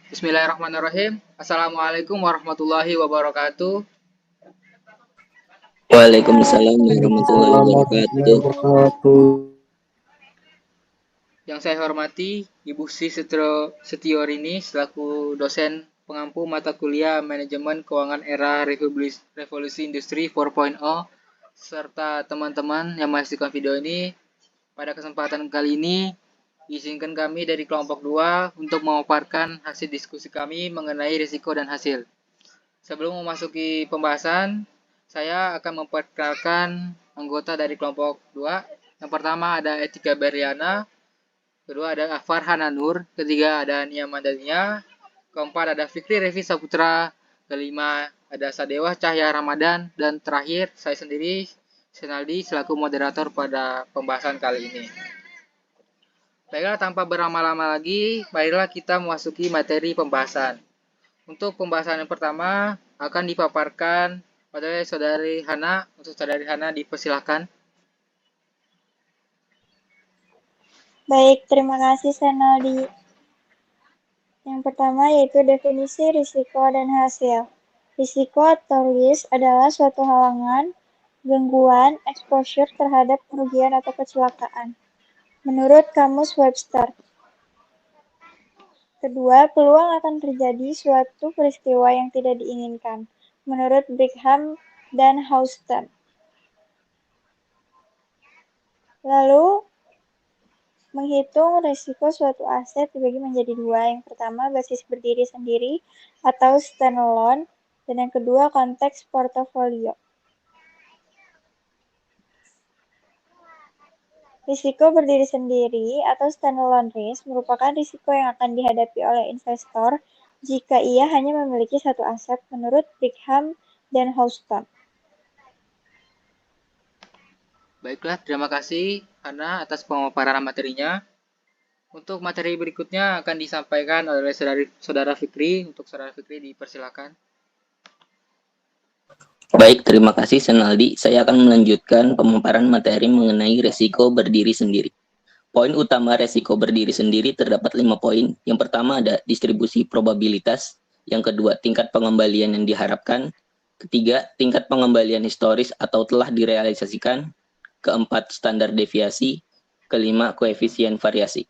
Bismillahirrahmanirrahim. Assalamualaikum warahmatullahi wabarakatuh. Waalaikumsalam warahmatullahi Waalaikumsalam warahmatullahi wabarakatuh. wabarakatuh. Yang saya hormati Ibu Sri Setiorini selaku dosen pengampu mata kuliah Manajemen Keuangan Era Revolusi Industri 4.0 serta teman-teman yang menyaksikan video ini. Pada kesempatan kali ini, izinkan kami dari kelompok 2 untuk memaparkan hasil diskusi kami mengenai risiko dan hasil. Sebelum memasuki pembahasan, saya akan memperkenalkan anggota dari kelompok 2. Yang pertama ada Etika Beriana, kedua ada Farhana Nur, ketiga ada Nia Mandania, keempat ada Fikri Revi Saputra, kelima ada Sadewa Cahya Ramadan, dan terakhir saya sendiri, Senaldi, selaku moderator pada pembahasan kali ini. Baiklah, tanpa berlama-lama lagi, marilah kita memasuki materi pembahasan. Untuk pembahasan yang pertama akan dipaparkan oleh Saudari Hana. Untuk Saudari Hana dipersilakan. Baik, terima kasih Senaldi. Yang pertama yaitu definisi risiko dan hasil. Risiko atau risk adalah suatu halangan, gangguan, exposure terhadap kerugian atau kecelakaan. Menurut Kamus Webster. Kedua, peluang akan terjadi suatu peristiwa yang tidak diinginkan. Menurut Brigham dan Houston. Lalu, menghitung risiko suatu aset dibagi menjadi dua. Yang pertama, basis berdiri sendiri atau standalone, dan yang kedua, konteks portofolio. Risiko berdiri sendiri atau standalone risk merupakan risiko yang akan dihadapi oleh investor jika ia hanya memiliki satu aset menurut Brigham dan Houston. Baiklah, terima kasih Hana atas pemaparan materinya. Untuk materi berikutnya akan disampaikan oleh Saudara Fikri. Untuk Saudara Fikri dipersilakan. Baik, terima kasih Senaldi. Saya akan melanjutkan pemaparan materi mengenai resiko berdiri sendiri. Poin utama resiko berdiri sendiri terdapat 5 poin. Yang pertama ada distribusi probabilitas. Yang kedua, tingkat pengembalian yang diharapkan. Ketiga, tingkat pengembalian historis atau telah direalisasikan. Keempat, standar deviasi. Kelima, koefisien variasi.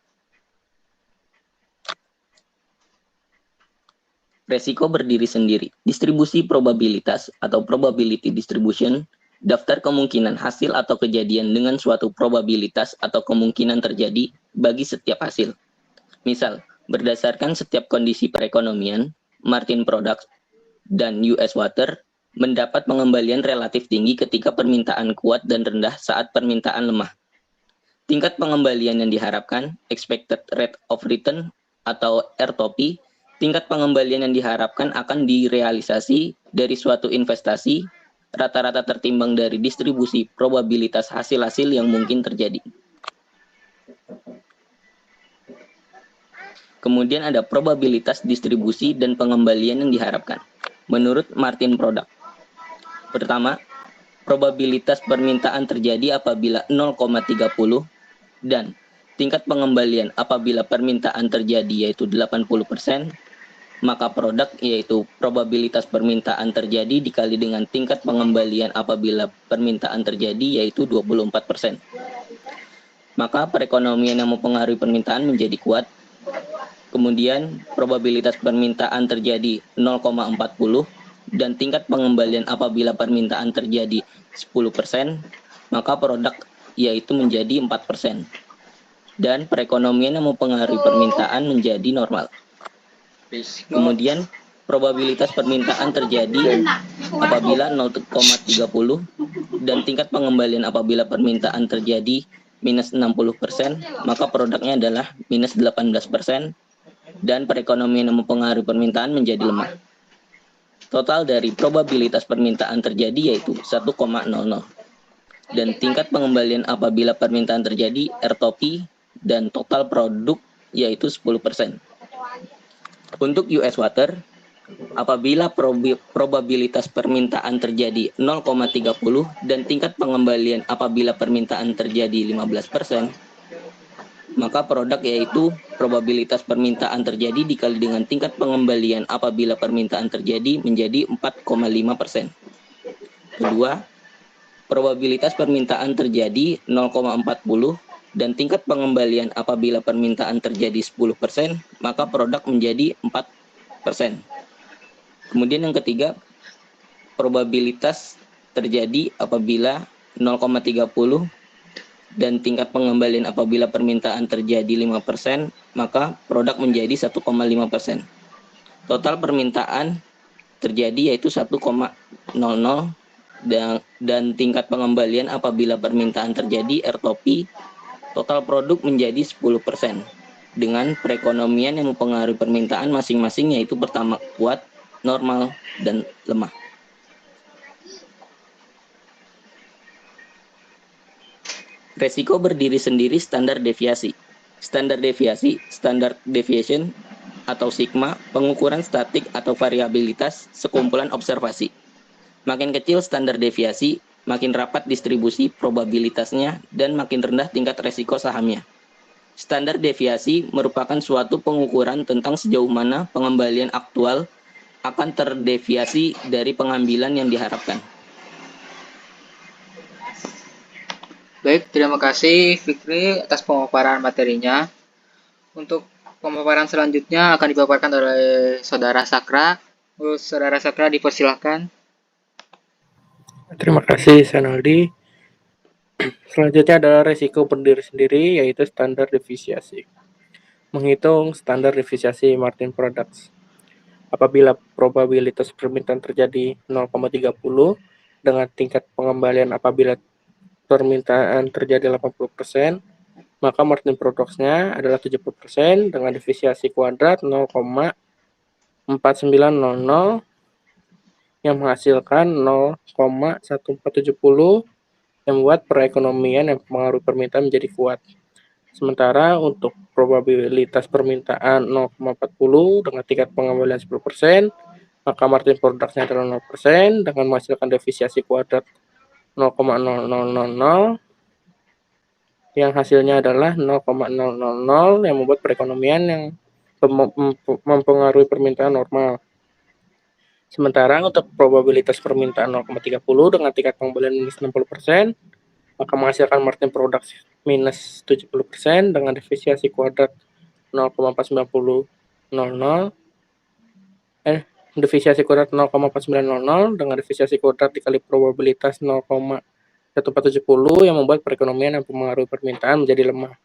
Resiko berdiri sendiri. Distribusi probabilitas atau probability distribution, daftar kemungkinan hasil atau kejadian dengan suatu probabilitas atau kemungkinan terjadi bagi setiap hasil. Misal, berdasarkan setiap kondisi perekonomian, Martin Products dan US Water mendapat pengembalian relatif tinggi ketika permintaan kuat dan rendah saat permintaan lemah. Tingkat pengembalian yang diharapkan, expected rate of return atau RTOP, tingkat pengembalian yang diharapkan akan direalisasi dari suatu investasi, rata-rata tertimbang dari distribusi probabilitas hasil-hasil yang mungkin terjadi. Kemudian ada probabilitas distribusi dan pengembalian yang diharapkan. Menurut Martin Product. Pertama, probabilitas permintaan terjadi apabila 0,30 dan tingkat pengembalian apabila permintaan terjadi yaitu 80%, maka produk yaitu probabilitas permintaan terjadi dikali dengan tingkat pengembalian apabila permintaan terjadi yaitu 24%. Maka perekonomian yang mempengaruhi permintaan menjadi kuat. Kemudian probabilitas permintaan terjadi 0,40 dan tingkat pengembalian apabila permintaan terjadi 10%, maka produk yaitu menjadi 4%. Dan perekonomian yang mempengaruhi permintaan menjadi normal. Kemudian probabilitas permintaan terjadi apabila 0,30 dan tingkat pengembalian apabila permintaan terjadi minus 60%, maka produknya adalah minus 18%, dan perekonomian yang mempengaruhi permintaan menjadi lemah. Total dari probabilitas permintaan terjadi yaitu 1,00 dan tingkat pengembalian apabila permintaan terjadi RTOP dan total produk yaitu 10%. Untuk US Water, apabila probabilitas permintaan terjadi 0,30 dan tingkat pengembalian apabila permintaan terjadi 15%, maka produk yaitu probabilitas permintaan terjadi dikali dengan tingkat pengembalian apabila permintaan terjadi menjadi 4,5%. Kedua, probabilitas permintaan terjadi 0,40 dan tingkat pengembalian apabila permintaan terjadi 10%, maka produk menjadi 4%. Kemudian yang ketiga, probabilitas terjadi apabila 0,30 dan tingkat pengembalian apabila permintaan terjadi 5%, maka produk menjadi 1,5%. Total permintaan terjadi yaitu 1,00 dan tingkat pengembalian apabila permintaan terjadi R-topi, total produk menjadi 10%. Dengan perekonomian yang mempengaruhi permintaan masing-masing yaitu pertama kuat, normal, dan lemah. Resiko berdiri sendiri standar deviasi. Standar deviasi, standard deviation, atau sigma, pengukuran statik atau variabilitas sekumpulan observasi. Makin kecil standar deviasi, makin rapat distribusi probabilitasnya, dan makin rendah tingkat resiko sahamnya. Standar deviasi merupakan suatu pengukuran tentang sejauh mana pengembalian aktual akan terdeviasi dari pengambilan yang diharapkan. Baik, terima kasih Fikri atas pemaparan materinya. Untuk pemaparan selanjutnya akan dipaparkan oleh Saudara Sakra. Saudara Sakra dipersilahkan. Terima kasih, Sanaldi. Selanjutnya adalah resiko berdiri sendiri, yaitu standar deviasi. Menghitung standar deviasi Martin Products. Apabila probabilitas permintaan terjadi 0,30 dengan tingkat pengembalian apabila permintaan terjadi 80%, maka Martin Products-nya adalah 70% dengan deviasi kuadrat 0,4900 yang menghasilkan 0,1470 yang membuat perekonomian yang mempengaruhi permintaan menjadi kuat. Sementara untuk probabilitas permintaan 0,40 dengan tingkat pengembalian 10%, maka Martin Products-nya adalah 0% dengan menghasilkan deviasi kuadrat 0,0000 yang hasilnya adalah 0,000 yang membuat perekonomian yang mempengaruhi permintaan normal. Sementara untuk probabilitas permintaan 0,30 dengan tingkat pengembalian minus 60%, maka menghasilkan Martin Products minus 70% dengan deviasi kuadrat 0,4900, deviasi kuadrat 0,4900 dengan deviasi kuadrat dikali probabilitas 0,1470 yang membuat perekonomian yang mempengaruhi permintaan menjadi lemah.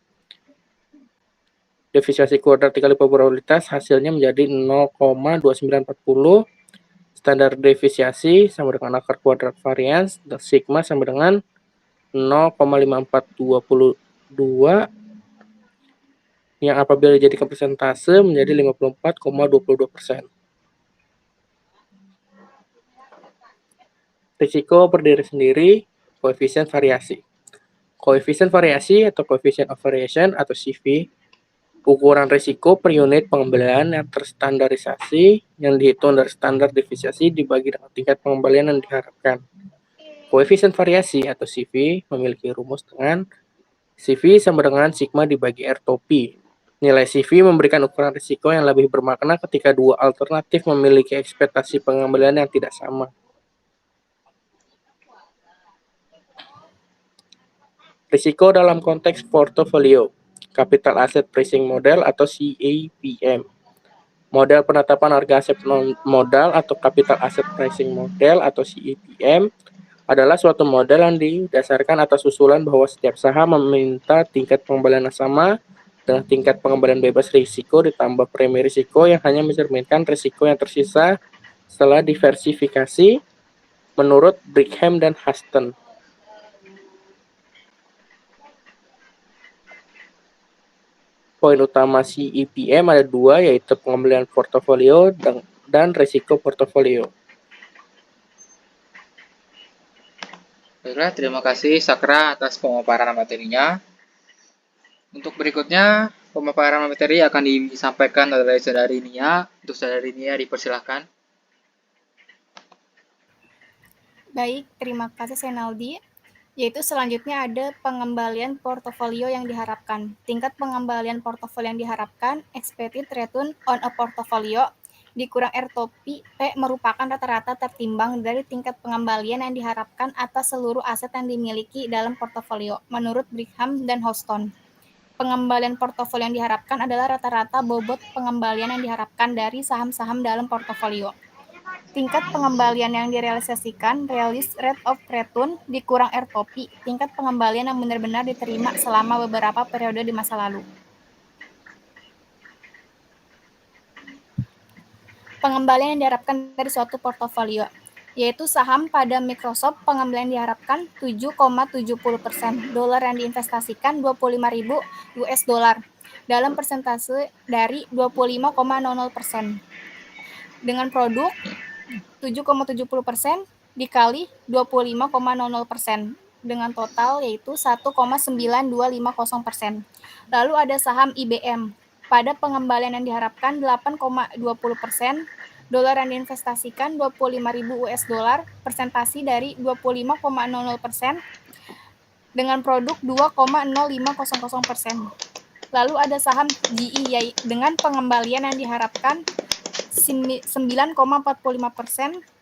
Deviasi kuadrat dikali probabilitas hasilnya menjadi 0,2940. Standar deviasi sama dengan akar kuadrat varians, dan sigma sama dengan 0,5422 yang apabila dijadikan persentase menjadi 54,22%. Risiko berdiri sendiri, koefisien variasi. Koefisien variasi atau coefficient of variation atau CV, ukuran risiko per unit pengembalian yang terstandarisasi yang dihitung dari standar deviasi dibagi dengan tingkat pengembalian yang diharapkan. Koefisien variasi atau CV memiliki rumus dengan CV sama dengan sigma dibagi R-topi. Nilai CV memberikan ukuran risiko yang lebih bermakna ketika dua alternatif memiliki ekspektasi pengembalian yang tidak sama. Risiko dalam konteks portofolio. Capital Asset Pricing Model atau CAPM. Model penetapan harga aset non-modal atau Capital Asset Pricing Model atau CAPM adalah suatu model yang didasarkan atas usulan bahwa setiap saham meminta tingkat pengembalian yang sama dengan tingkat pengembalian bebas risiko ditambah premi risiko yang hanya mencerminkan risiko yang tersisa setelah diversifikasi menurut Brigham dan Huston. Poin utama CAPM ada dua, yaitu pengembalian portofolio dan risiko portofolio. Baiklah, terima kasih Sakra atas pemaparan materinya. Untuk berikutnya, pemaparan materi akan disampaikan oleh Saudari Nia. Untuk Saudari Nia dipersilahkan. Baik, terima kasih Senaldi. Yaitu selanjutnya ada pengembalian portofolio yang diharapkan. Tingkat pengembalian portofolio yang diharapkan, expected return on a portfolio, dikurang R-Topi P merupakan rata-rata tertimbang dari tingkat pengembalian yang diharapkan atas seluruh aset yang dimiliki dalam portofolio, menurut Brigham dan Houston. Pengembalian portofolio yang diharapkan adalah rata-rata bobot pengembalian yang diharapkan dari saham-saham dalam portofolio. Tingkat pengembalian yang direalisasikan, realized rate of return, dikurang R-Topi, tingkat pengembalian yang benar-benar diterima selama beberapa periode di masa lalu. Pengembalian yang diharapkan dari suatu portofolio, yaitu saham pada Microsoft, pengembalian diharapkan 7,70%, dolar yang diinvestasikan 25.000 US dollar, dalam persentase dari 25,00%. Dengan produk 7,70% dikali 25,00%, dengan total yaitu 1,9250%. Lalu ada saham IBM, pada pengembalian yang diharapkan 8,20%, dolar yang diinvestasikan 25.000 US dollar, persentasi dari 25,00%, dengan produk 2,0500%. Lalu ada saham GE dengan pengembalian yang diharapkan 9,45%,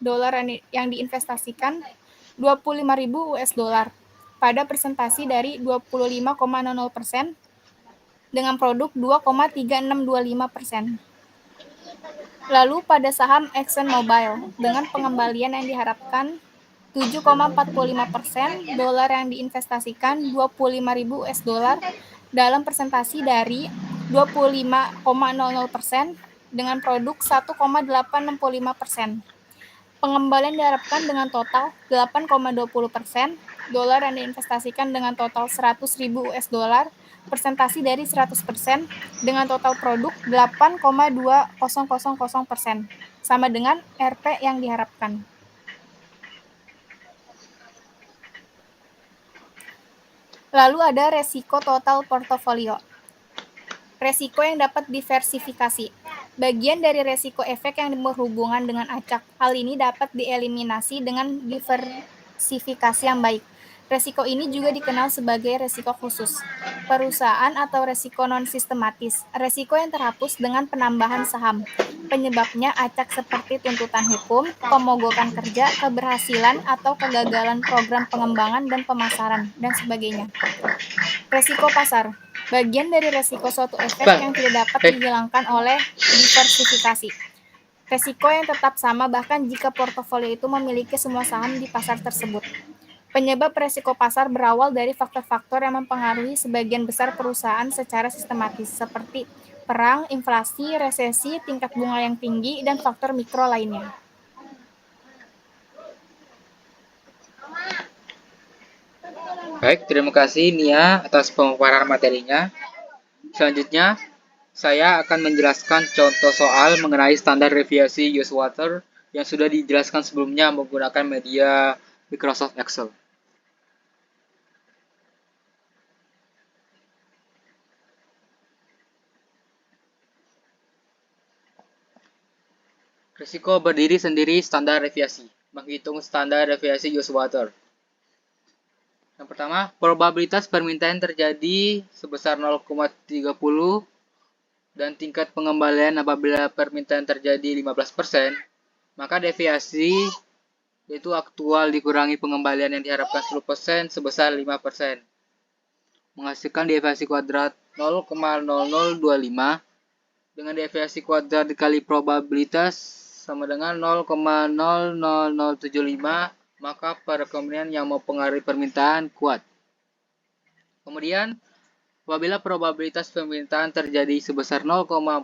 dolar yang diinvestasikan 25.000 US dollar, pada presentasi dari 25,00%, dengan produk 2,3625%. Lalu pada saham ExxonMobil dengan pengembalian yang diharapkan 7,45%, dolar yang diinvestasikan 25.000 US dollar, dalam presentasi dari 25,00%, dengan produk 1,865%. Pengembalian diharapkan dengan total 8,20%, dolar yang diinvestasikan dengan total 100.000 US dollar, persentasi dari 100%, dengan total produk 8,2000%, sama dengan RP yang diharapkan. Lalu ada resiko total portofolio. Resiko yang dapat diversifikasi. Bagian dari resiko efek yang berhubungan dengan acak. Hal ini dapat dieliminasi dengan diversifikasi yang baik. Resiko ini juga dikenal sebagai resiko khusus perusahaan atau resiko non-sistematis. Resiko yang terhapus dengan penambahan saham. Penyebabnya acak seperti tuntutan hukum, pemogokan kerja, keberhasilan atau kegagalan program pengembangan dan pemasaran, dan sebagainya. Resiko pasar. Bagian dari resiko suatu efek yang tidak dapat dihilangkan oleh diversifikasi. Resiko yang tetap sama bahkan jika portofolio itu memiliki semua saham di pasar tersebut. Penyebab resiko pasar berawal dari faktor-faktor yang mempengaruhi sebagian besar perusahaan secara sistematis, seperti perang, inflasi, resesi, tingkat bunga yang tinggi, dan faktor mikro lainnya. Baik, terima kasih Nia atas pemaparan materinya. Selanjutnya, saya akan menjelaskan contoh soal mengenai standar deviasi Usewater yang sudah dijelaskan sebelumnya menggunakan media Microsoft Excel. Risiko berdiri sendiri standar deviasi. Menghitung standar deviasi Usewater. Yang pertama, probabilitas permintaan terjadi sebesar 0,30 dan tingkat pengembalian apabila permintaan terjadi 15%, maka deviasi yaitu aktual dikurangi pengembalian yang diharapkan 10% sebesar 5%. Menghasilkan deviasi kuadrat 0,0025 dengan deviasi kuadrat dikali probabilitas sama dengan 0,00075, maka perekonomian yang mempengaruhi permintaan kuat. Kemudian, apabila probabilitas permintaan terjadi sebesar 0,40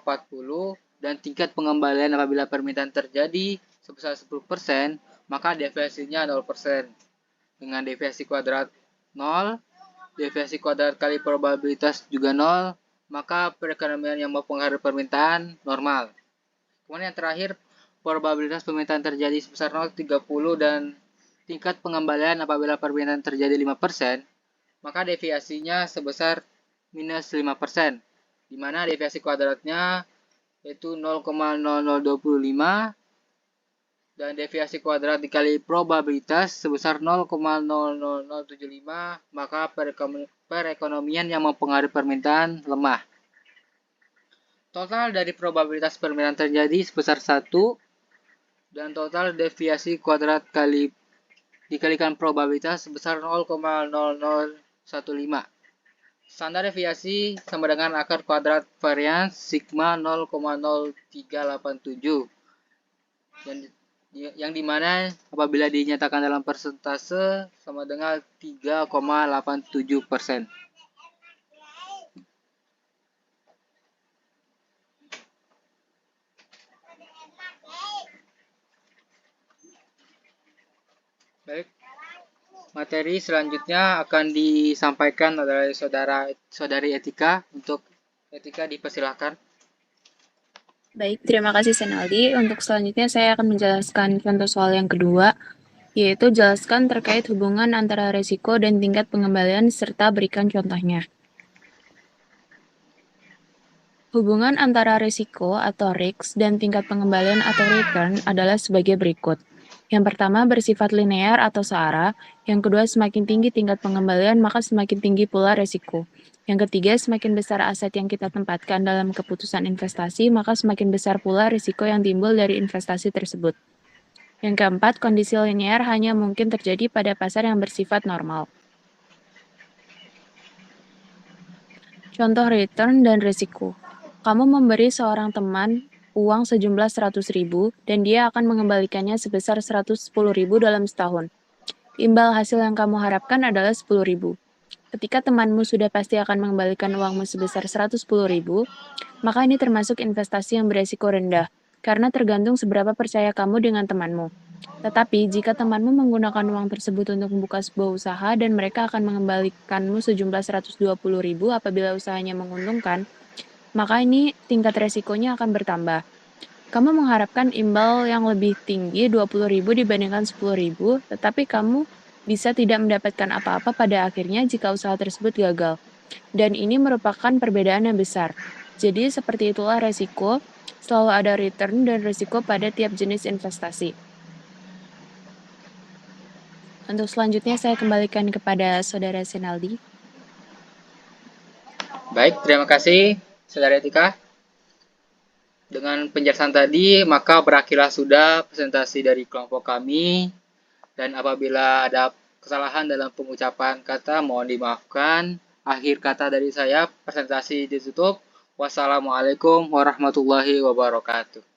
dan tingkat pengembalian apabila permintaan terjadi sebesar 10%, maka deviasinya 0%. Dengan deviasi kuadrat 0, deviasi kuadrat kali probabilitas juga 0, maka perekonomian yang mempengaruhi permintaan normal. Kemudian yang terakhir, probabilitas permintaan terjadi sebesar 0,30 dan tingkat pengembalian apabila permintaan terjadi 5%, maka deviasinya sebesar minus 5%, di mana deviasi kuadratnya yaitu 0,0025 dan deviasi kuadrat dikali probabilitas sebesar 0,00075, maka perekonomian yang mempengaruhi permintaan lemah. Total dari probabilitas permintaan terjadi sebesar 1, dan total deviasi kuadrat dikalikan probabilitas sebesar 0,0015. Standar deviasi sama dengan akar kuadrat varians sigma 0,0387, yang dimana apabila dinyatakan dalam persentase sama dengan 3,87%. Baik, materi selanjutnya akan disampaikan oleh saudari Etika. Untuk Etika dipersilakan. Baik, terima kasih Senaldi. Untuk selanjutnya saya akan menjelaskan contoh soal yang kedua, yaitu jelaskan terkait hubungan antara resiko dan tingkat pengembalian serta berikan contohnya. Hubungan antara risiko atau risk dan tingkat pengembalian atau return adalah sebagai berikut. Yang pertama bersifat linear atau searah, yang kedua semakin tinggi tingkat pengembalian maka semakin tinggi pula risiko. Yang ketiga semakin besar aset yang kita tempatkan dalam keputusan investasi maka semakin besar pula risiko yang timbul dari investasi tersebut. Yang keempat, kondisi linear hanya mungkin terjadi pada pasar yang bersifat normal. Contoh return dan risiko. Kamu memberi seorang teman uang sejumlah 100.000 dan dia akan mengembalikannya sebesar 110.000 dalam setahun. Imbal hasil yang kamu harapkan adalah 10.000. Ketika temanmu sudah pasti akan mengembalikan uangmu sebesar 110.000, maka ini termasuk investasi yang beresiko rendah, karena tergantung seberapa percaya kamu dengan temanmu. Tetapi, jika temanmu menggunakan uang tersebut untuk membuka sebuah usaha dan mereka akan mengembalikanmu sejumlah 120.000 apabila usahanya menguntungkan, maka ini tingkat resikonya akan bertambah. Kamu mengharapkan imbal yang lebih tinggi 20.000 dibandingkan 10.000, tetapi kamu bisa tidak mendapatkan apa-apa pada akhirnya jika usaha tersebut gagal. Dan ini merupakan perbedaan yang besar. Jadi seperti itulah resiko, selalu ada return dan resiko pada tiap jenis investasi. Untuk selanjutnya saya kembalikan kepada Saudara Senaldi. Baik, terima kasih Saudara Etika. Dengan penjelasan tadi, maka berakhirlah sudah presentasi dari kelompok kami. Dan apabila ada kesalahan dalam pengucapan kata, mohon dimaafkan. Akhir kata dari saya, presentasi ditutup. Wassalamualaikum warahmatullahi wabarakatuh.